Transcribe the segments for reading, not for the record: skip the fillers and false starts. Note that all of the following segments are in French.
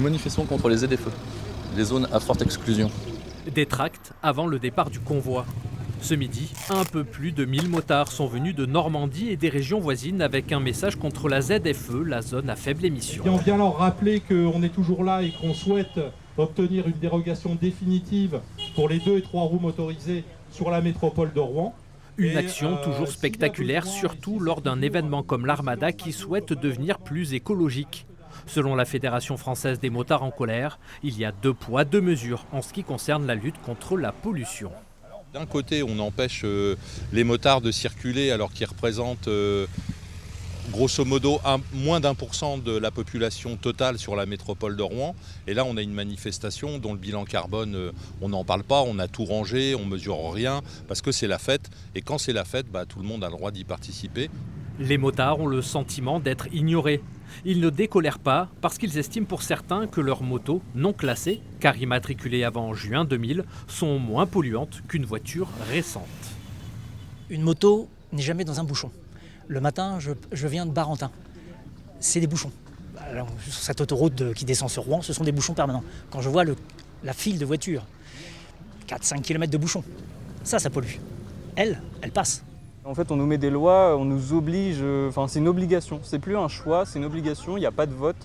Nous manifestons contre les ZFE, les zones à forte exclusion. Des tracts avant le départ du convoi. Ce midi, un peu plus de 1000 motards sont venus de Normandie et des régions voisines avec un message contre la ZFE, la zone à faible émission. Et on vient leur rappeler qu'on est toujours là et qu'on souhaite obtenir une dérogation définitive pour les 2 et 3 roues motorisées sur la métropole de Rouen. Une action toujours spectaculaire, surtout lors d'un événement comme l'Armada qui souhaite devenir plus écologique. Selon la Fédération française des motards en colère, il y a 2 poids, 2 mesures en ce qui concerne la lutte contre la pollution. D'un côté, on empêche les motards de circuler alors qu'ils représentent grosso modo moins d'1% de la population totale sur la métropole de Rouen. Et là, on a une manifestation dont le bilan carbone, on n'en parle pas, on a tout rangé, on mesure rien, parce que c'est la fête. Et quand c'est la fête, tout le monde a le droit d'y participer. Les motards ont le sentiment d'être ignorés. Ils ne décolèrent pas parce qu'ils estiment pour certains que leurs motos non classées, car immatriculées avant juin 2000, sont moins polluantes qu'une voiture récente. Une moto n'est jamais dans un bouchon. Le matin, je viens de Barentin. C'est des bouchons. Alors, sur cette autoroute qui descend sur Rouen, ce sont des bouchons permanents. Quand je vois la file de voitures, 4-5 km de bouchons, ça pollue. Elle passe. En fait, on nous met des lois, on nous oblige, c'est une obligation. C'est plus un choix, c'est une obligation, il n'y a pas de vote.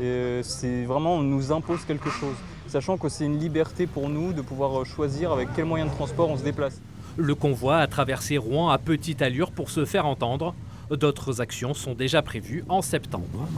Et c'est vraiment, on nous impose quelque chose. Sachant que c'est une liberté pour nous de pouvoir choisir avec quel moyen de transport on se déplace. Le convoi a traversé Rouen à petite allure pour se faire entendre. D'autres actions sont déjà prévues en septembre.